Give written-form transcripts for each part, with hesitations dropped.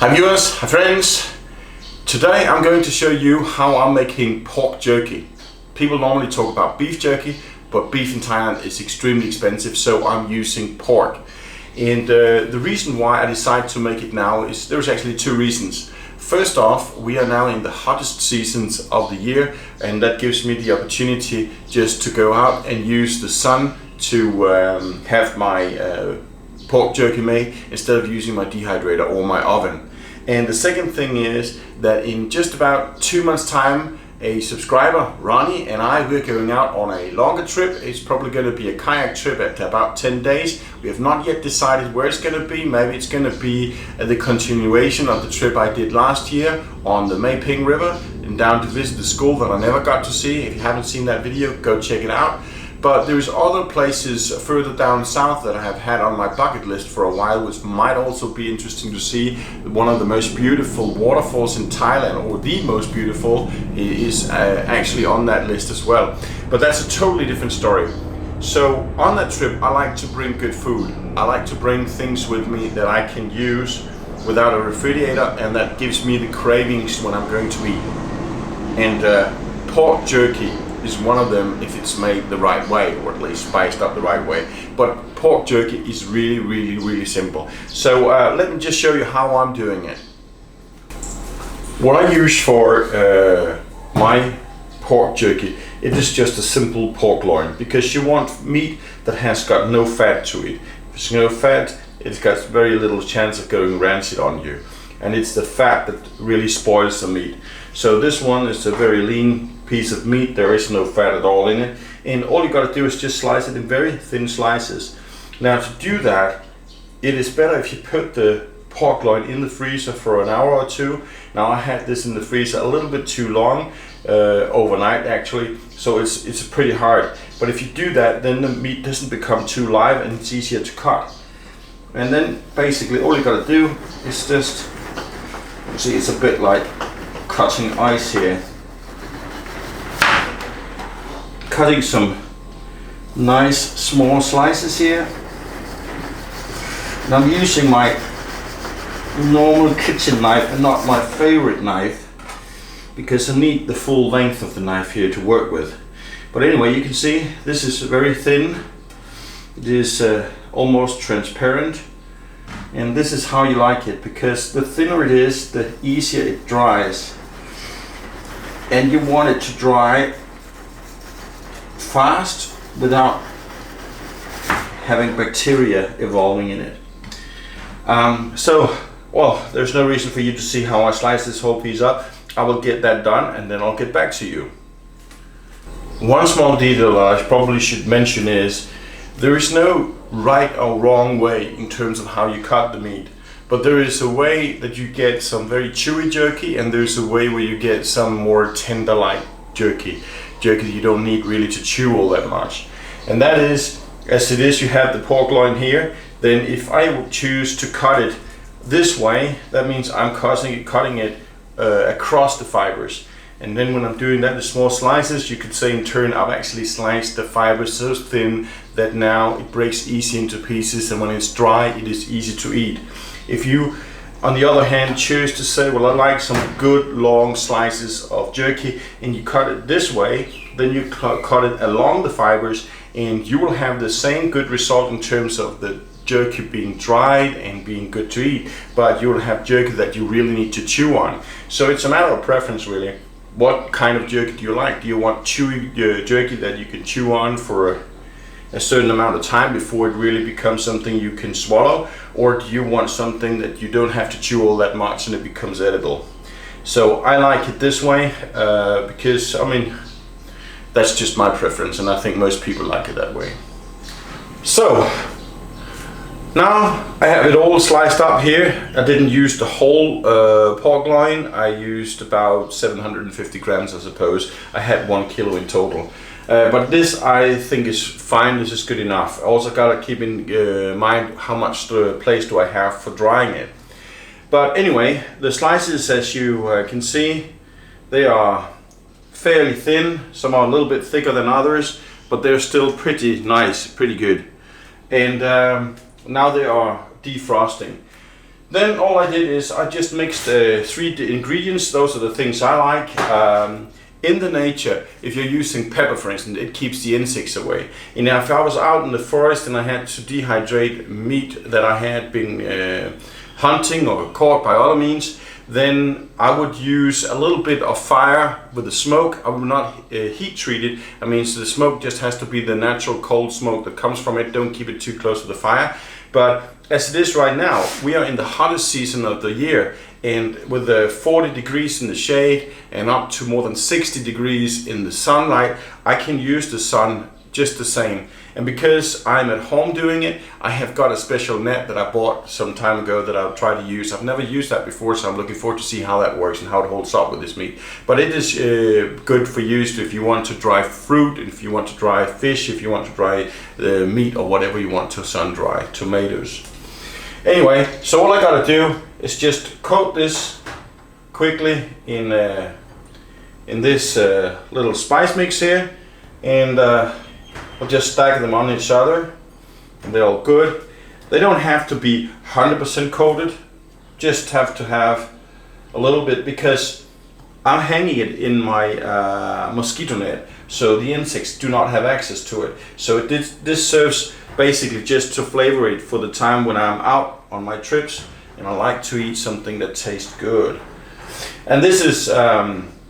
Hi viewers, hi friends. Today I'm going to show you how I'm making pork jerky. People normally talk about beef jerky, but beef in Thailand is extremely expensive, so I'm using pork. And the reason why I decided to make it now is there's actually two reasons. First off, we are now in the hottest seasons of the year, and that gives me the opportunity just to go out and use the sun to have my pork jerky made instead of using my dehydrator or my oven. And the second thing is that in just about 2 months time, a subscriber, Ronnie, and we're going out on a longer trip. It's probably going to be a kayak trip at about 10 days. We have not yet decided where it's going to be. Maybe it's going to be the continuation of the trip I did last year on the Mae Ping River and down to visit the school that I never got to see. If you haven't seen that video, go check it out. But there's other places further down south that I have had on my bucket list for a while, which might also be interesting to see. One of the most beautiful waterfalls in Thailand, or the most beautiful, is actually on that list as well. But that's a totally different story. So on that trip, I like to bring good food. I like to bring things with me that I can use without a refrigerator, and that gives me the cravings when I'm going to eat. And pork jerky is one of them if it's made the right way, or at least spiced up the right way. But pork jerky is really simple. So let me just show you how I'm doing it. What I use for my pork jerky, it is just a simple pork loin, because you want meat that has got no fat to it. If there's no fat, it's got very little chance of going rancid on you, and it's the fat that really spoils the meat. So this one is a very lean piece of meat. There is no fat at all in it, and all you got to do is just slice it in very thin slices. Now to do that, it is better if you put the pork loin in the freezer for an hour or two. Now I had this in the freezer a little bit too long, overnight actually, so it's pretty hard. But if you do that, then the meat doesn't become too live and it's easier to cut. And then basically all you got to do is just, see, it's a bit like cutting ice here. Cutting some nice small slices here. And I'm using my normal kitchen knife and not my favorite knife, because I need the full length of the knife here to work with. But anyway, you can see this is very thin. It is almost transparent, and this is how you like it, because the thinner it is, the easier it dries. And you want it to dry fast without having bacteria evolving in it. Well, there's no reason for you to see how I slice this whole piece up. I will get that done and then I'll get back to you. One small detail that I probably should mention is there is no right or wrong way in terms of how you cut the meat, but there is a way that you get some very chewy jerky, and there's a way where you get some more tender like jerky you don't need really to chew all that much. And that is, as it is, you have the pork loin here. Then if I would choose to cut it this way, that means I'm cutting it across the fibers. And then when I'm doing that, the small slices, you could say in turn I've actually sliced the fibers so thin that now it breaks easy into pieces, and when it's dry it is easy to eat. If you, on the other hand, choose to say, well, I like some good long slices of jerky, and you cut it this way, then you cut it along the fibers, and you will have the same good result in terms of the jerky being dried and being good to eat, but you will have jerky that you really need to chew on. So it's a matter of preference really. What kind of jerky do you like? Do you want chewy jerky that you can chew on for a certain amount of time before it really becomes something you can swallow, or do you want something that you don't have to chew all that much and it becomes edible? So I like it this way because, I mean, that's just my preference, and I think most people like it that way. So now I have it all sliced up here. I didn't use the whole pork loin. I used about 750 grams, I suppose. I had 1 kilo in total. But this I think is fine. This is good enough. I also gotta keep in mind how much place do I have for drying it. But anyway, the slices, as you can see, they are fairly thin. Some are a little bit thicker than others, but they're still pretty nice, pretty good. And now they are defrosting. Then all I did is I just mixed 3 ingredients. Those are the things I like. In the nature, if you're using pepper, for instance, it keeps the insects away. And if I was out in the forest and I had to dehydrate meat that I had been hunting or caught by other means, then I would use a little bit of fire with the smoke. I would not heat treat it. I mean, so the smoke just has to be the natural cold smoke that comes from it. Don't keep it too close to the fire. But as it is right now, we are in the hottest season of the year, and with the 40 degrees in the shade and up to more than 60 degrees in the sunlight, I can use the sun just the same. And because I'm at home doing it, I have got a special net that I bought some time ago that I'll try to use. I've never used that before, so I'm looking forward to see how that works and how it holds up with this meat. But it is good for use if you want to dry fruit, if you want to dry fish, if you want to dry meat or whatever you want to sun dry, tomatoes. Anyway, so all I gotta do is just coat this quickly in this little spice mix here, and I'll just stack them on each other, and they're all good. They don't have to be 100% coated, just have to have a little bit, because I'm hanging it in my mosquito net, so the insects do not have access to it. So this serves basically just to flavor it for the time when I'm out on my trips and I like to eat something that tastes good. And this is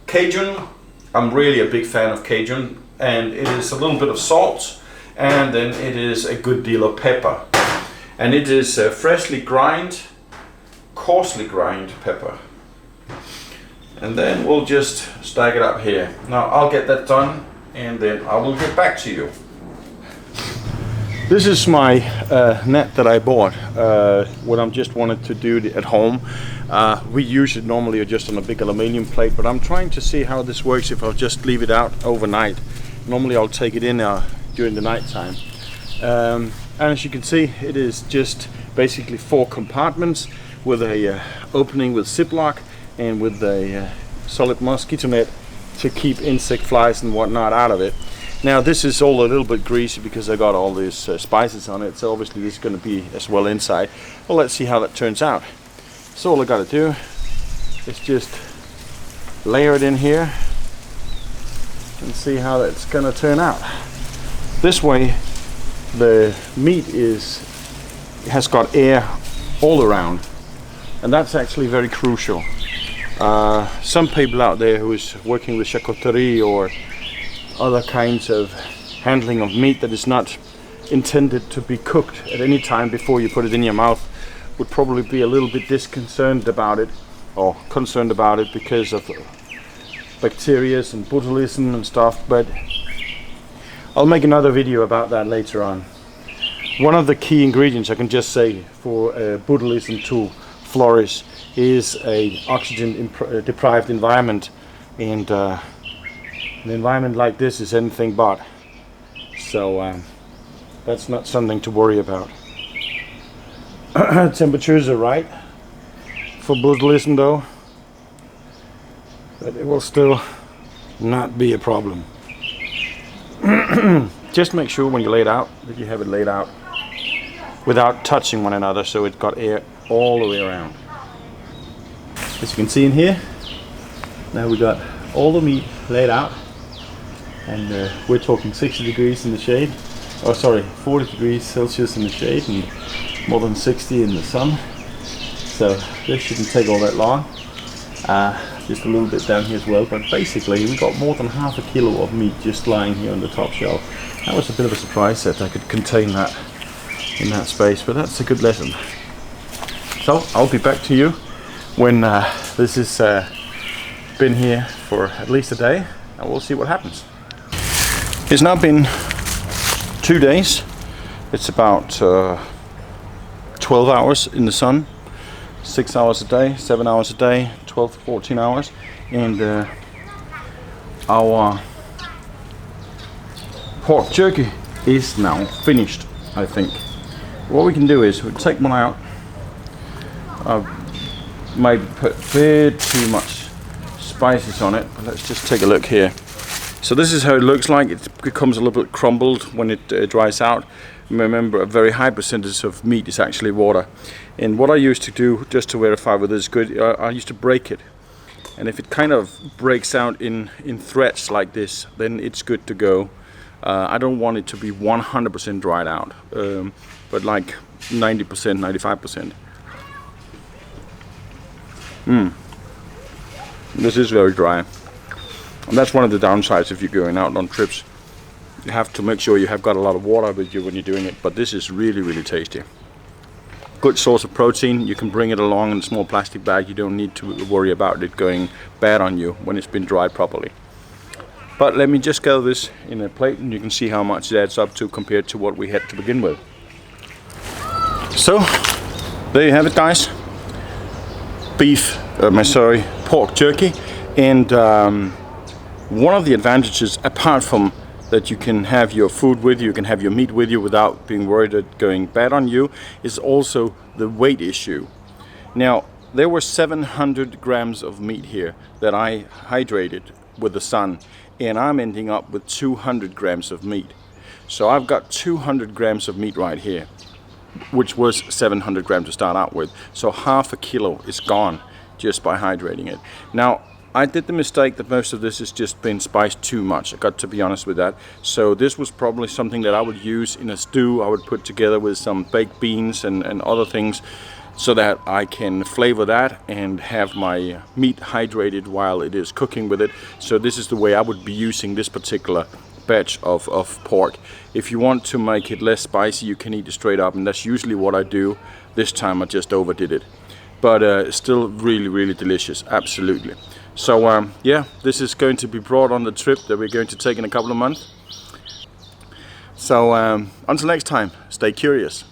Cajun. I'm really a big fan of Cajun, and it is a little bit of salt, and then it is a good deal of pepper, and it is coarsely ground pepper. And then we'll just stack it up here. Now I'll get that done, and then I will get back to you. This is my net that I bought when I just wanted to do it at home. We use it normally just on a big aluminum plate, but I'm trying to see how this works if I'll just leave it out overnight. Normally I'll take it in during the night time. And as you can see, it is just basically 4 compartments with a opening with Ziploc and with a solid mosquito net to keep insect flies and whatnot out of it. Now this is all a little bit greasy because I got all these spices on it, so obviously this is going to be as well inside. Well, let's see how that turns out. So all I got to do is just layer it in here and see how that's going to turn out. This way the meat has got air all around, and that's actually very crucial. Some people out there who is working with charcuterie or other kinds of handling of meat that is not intended to be cooked at any time before you put it in your mouth would probably be a little bit concerned about it because of bacteria and botulism and stuff, but I'll make another video about that later on. One of the key ingredients, I can just say, for botulism to flourish is a oxygen deprived environment, and an environment like this is anything but. So that's not something to worry about. Temperatures are right for botulism though, but it will still not be a problem. Just make sure when you lay it out that you have it laid out without touching one another, so it's got air all the way around. As you can see in here, now we got all the meat laid out, and we're talking 60 degrees in the shade, 40 degrees Celsius in the shade and more than 60 in the sun. So this shouldn't take all that long. Just a little bit down here as well, but basically we got more than half a kilo of meat just lying here on the top shelf. That was a bit of a surprise that I could contain that in that space, but that's a good lesson. So I'll be back to you when this has been here for at least a day, and we'll see what happens. It's now been 2 days. It's about 12 hours in the sun, 6 hours a day, 7 hours a day, 12 to 14 hours, and our pork jerky is now finished, I think. What we can do is we'll take one out. I've maybe put a bit too much spices on it, but let's just take a look here. So this is how it looks like. It becomes a little bit crumbled when it dries out. remember a very high percentage of meat is actually water. And what I used to do, just to verify whether it's good, I used to break it. And if it kind of breaks out in threads like this, then it's good to go. I don't want it to be 100% dried out, but like 90%, 95%. This is very dry. And that's one of the downsides if you're going out on trips. You have to make sure you have got a lot of water with you when you're doing it, but this is really, really tasty. Good source of protein. You can bring it along in a small plastic bag. You don't need to worry about it going bad on you when it's been dried properly. But let me just gather this in a plate and you can see how much it adds up to compared to what we had to begin with. So, there you have it, guys. Pork jerky. And one of the advantages, apart from that you can have your food with you, you can have your meat with you without being worried it going bad on you, is also the weight issue. Now, there were 700 grams of meat here that I hydrated with the sun, and I'm ending up with 200 grams of meat. So I've got 200 grams of meat right here, which was 700 grams to start out with. So half a kilo is gone just by hydrating it. Now, I did the mistake that most of this has just been spiced too much. I got to be honest with that. So this was probably something that I would use in a stew. I would put together with some baked beans and other things so that I can flavor that and have my meat hydrated while it is cooking with it. So this is the way I would be using this particular batch of pork. If you want to make it less spicy, you can eat it straight up, and that's usually what I do. This time I just overdid it. But still really, really delicious, absolutely. So yeah, this is going to be brought on the trip that we're going to take in a couple of months. So until next time, stay curious.